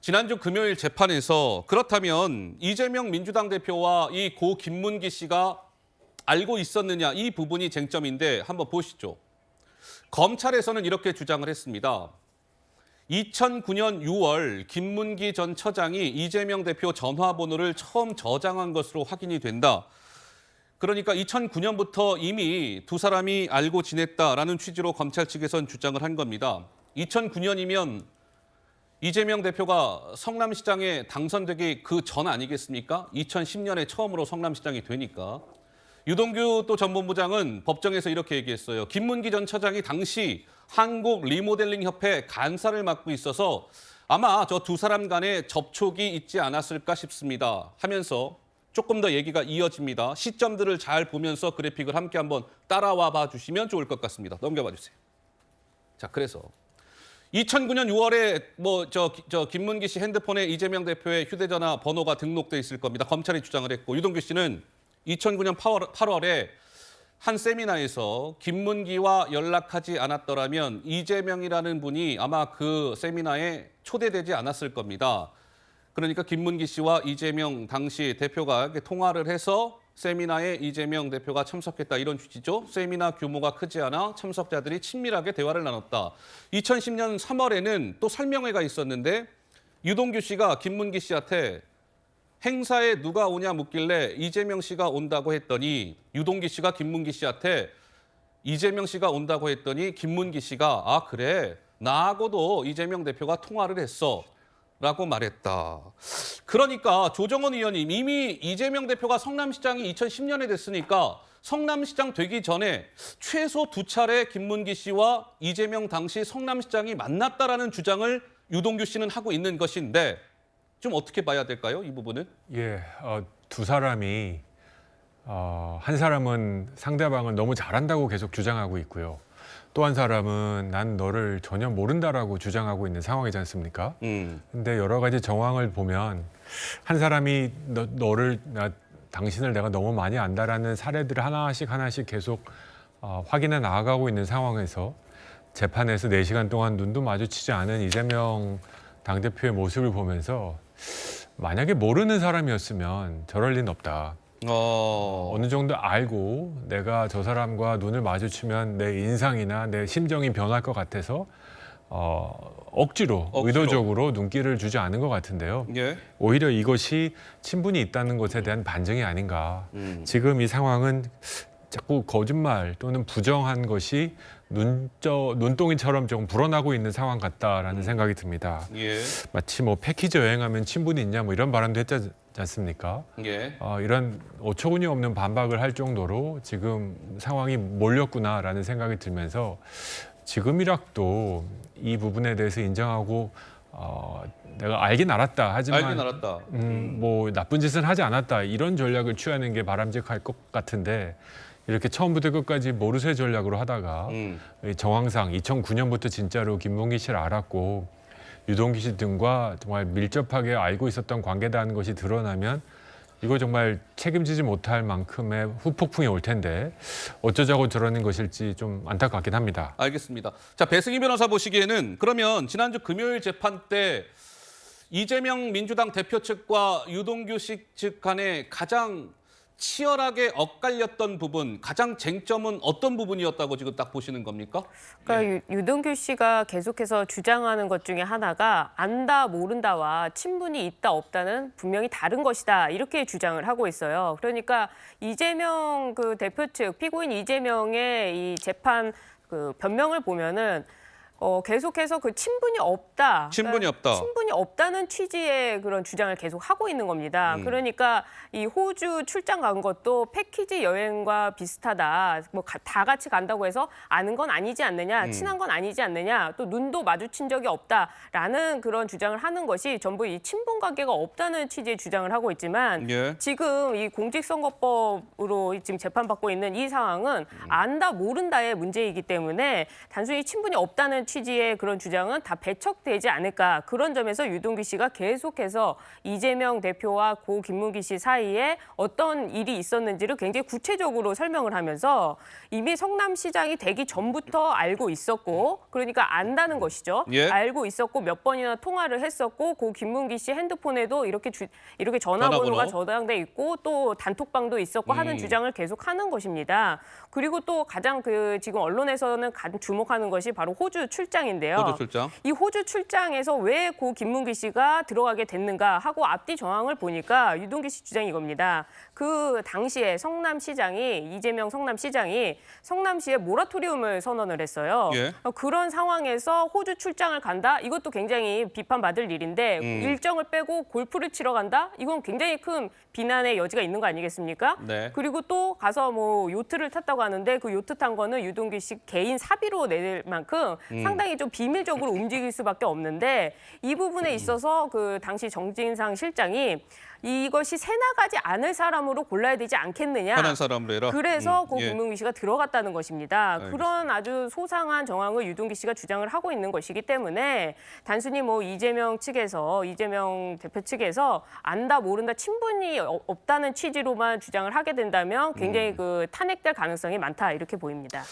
지난주 금요일 재판에서 그렇다면 이재명 민주당 대표와 이 고 김문기 씨가 알고 있었느냐 이 부분이 쟁점인데 한번 보시죠. 검찰에서는 이렇게 주장을 했습니다. 2009년 6월 김문기 전 처장이 이재명 대표 전화번호를 처음 저장한 것으로 확인이 된다. 그러니까 2009년부터 이미 두 사람이 알고 지냈다라는 취지로 검찰 측에선 주장을 한 겁니다. 2009년이면 이재명 대표가 성남시장에 당선되기 그 전 아니겠습니까? 2010년에 처음으로 성남시장이 되니까. 유동규 또 전 본부장은 법정에서 이렇게 얘기했어요. 김문기 전 처장이 당시 한국 리모델링 협회 간사를 맡고 있어서 아마 저 두 사람 간에 접촉이 있지 않았을까 싶습니다. 하면서 조금 더 얘기가 이어집니다. 시점들을 잘 보면서 그래픽을 함께 한번 따라와 봐 주시면 좋을 것 같습니다. 넘겨봐 주세요. 자, 그래서 2009년 6월에 김문기 씨 핸드폰에 이재명 대표의 휴대전화 번호가 등록돼 있을 겁니다. 검찰이 주장을 했고 유동규 씨는 2009년 8월에 한 세미나에서 김문기와 연락하지 않았더라면 이재명이라는 분이 아마 그 세미나에 초대되지 않았을 겁니다. 그러니까 김문기 씨와 이재명 당시 대표가 이렇게 통화를 해서 세미나에 이재명 대표가 참석했다 이런 취지죠. 세미나 규모가 크지 않아 참석자들이 친밀하게 대화를 나눴다. 2010년 3월에는 또 설명회가 있었는데 유동규 씨가 김문기 씨한테 행사에 누가 오냐 묻길래 이재명 씨가 온다고 했더니 유동규 씨가 김문기 씨한테 이재명 씨가 온다고 했더니 김문기 씨가 아 그래 나하고도 이재명 대표가 통화를 했어. 라고 말했다. 그러니까 조정원 의원님 이미 이재명 대표가 성남시장이 2010년에 됐으니까 성남시장 되기 전에 최소 두 차례 김문기 씨와 이재명 당시 성남시장이 만났다라는 주장을 유동규 씨는 하고 있는 것인데 좀 어떻게 봐야 될까요? 이 부분은? 두 사람이 한 사람은 상대방을 너무 잘한다고 계속 주장하고 있고요. 또 한 사람은 난 너를 전혀 모른다라고 주장하고 있는 상황이지 않습니까? 근데 여러 가지 정황을 보면 한 사람이 당신을 내가 너무 많이 안다라는 사례들을 하나씩 계속 확인해 나아가고 있는 상황에서 재판에서 4시간 동안 눈도 마주치지 않은 이재명 당대표의 모습을 보면서 만약에 모르는 사람이었으면 저럴 리는 없다. 어느 정도 알고 내가 저 사람과 눈을 마주치면 내 인상이나 내 심정이 변할 것 같아서 억지로 의도적으로 눈길을 주지 않은 것 같은데요. 예. 오히려 이것이 친분이 있다는 것에 대한 반증이 아닌가. 지금 이 상황은 자꾸 거짓말 또는 부정한 것이 눈동이처럼 조금 불어나고 있는 상황 같다라는 생각이 듭니다. 예. 마치 패키지 여행하면 친분이 있냐 이런 발언도 했지 않습니까? 예. 이런 어처구니 없는 반박을 할 정도로 지금 상황이 몰렸구나라는 생각이 들면서 지금이라도 이 부분에 대해서 인정하고 내가 알긴 알았다 하지만 알긴 알았다. 나쁜 짓은 하지 않았다 이런 전략을 취하는 게 바람직할 것 같은데 이렇게 처음부터 끝까지 모르쇠 전략으로 하다가 정황상 2009년부터 진짜로 김문기 씨를 알았고 유동규 씨 등과 정말 밀접하게 알고 있었던 관계다는 것이 드러나면 이거 정말 책임지지 못할 만큼의 후폭풍이 올 텐데 어쩌자고 저러는 것일지 좀 안타깝긴 합니다. 알겠습니다. 자, 배승희 변호사 보시기에는 그러면 지난주 금요일 재판 때 이재명 민주당 대표 측과 유동규 씨 측 간에 가장 치열하게 엇갈렸던 부분, 가장 쟁점은 어떤 부분이었다고 지금 딱 보시는 겁니까? 그러니까 유동규 씨가 계속해서 주장하는 것 중에 하나가 안다 모른다와 친분이 있다 없다는 분명히 다른 것이다 이렇게 주장을 하고 있어요. 그러니까 이재명 그 대표 측 피고인 이재명의 이 재판 그 변명을 보면은 계속해서 그 친분이 없다. 친분이 없다. 친분이 없다는 취지의 그런 주장을 계속 하고 있는 겁니다. 그러니까 이 호주 출장 간 것도 패키지 여행과 비슷하다. 다 같이 간다고 해서 아는 건 아니지 않느냐, 친한 건 아니지 않느냐, 또 눈도 마주친 적이 없다라는 그런 주장을 하는 것이 전부 이 친분 관계가 없다는 취지의 주장을 하고 있지만 지금 이 공직선거법으로 지금 재판받고 있는 이 상황은 안다 모른다의 문제이기 때문에 단순히 친분이 없다는 취지의 그런 주장은 다 배척되지 않을까. 그런 점에서 유동규 씨가 계속해서 이재명 대표와 고 김문기 씨 사이에 어떤 일이 있었는지를 굉장히 구체적으로 설명을 하면서 이미 성남시장이 되기 전부터 알고 있었고, 그러니까 안다는 것이죠. 예. 알고 있었고 몇 번이나 통화를 했었고, 고 김문기 씨 핸드폰에도 이렇게 전화번호가 저장돼 있고 또 단톡방도 있었고 하는 주장을 계속하는 것입니다. 그리고 또 가장 지금 언론에서는 가장 주목하는 것이 바로 호주 출장인데요. 호주 출장. 이 호주 출장에서 왜 고 김문기 씨가 들어가게 됐는가 하고 앞뒤 정황을 보니까 유동규 씨 주장이 이겁니다. 그 당시에 이재명 성남시장이 성남시에 모라토리움을 선언을 했어요. 예. 그런 상황에서 호주 출장을 간다? 이것도 굉장히 비판받을 일인데 일정을 빼고 골프를 치러 간다? 이건 굉장히 큰 비난의 여지가 있는 거 아니겠습니까? 네. 그리고 또 가서 뭐 요트를 탔다고 하는데 그 요트 탄 거는 유동규 씨 개인 사비로 낼 만큼 상당히 좀 비밀적으로 움직일 수밖에 없는데 이 부분에 있어서 그 당시 정진상 실장이 이것이 새나가지 않을 사람으로 골라야 되지 않겠느냐. 편한 사람으로 해라. 그래서 고 예. 김문기 씨가 들어갔다는 것입니다. 알겠습니다. 그런 아주 소상한 정황을 유동규 씨가 주장을 하고 있는 것이기 때문에 단순히 뭐 이재명 대표 측에서 안다 모른다 친분이 없다는 취지로만 주장을 하게 된다면 굉장히 그 탄핵될 가능성이 많다 이렇게 보입니다.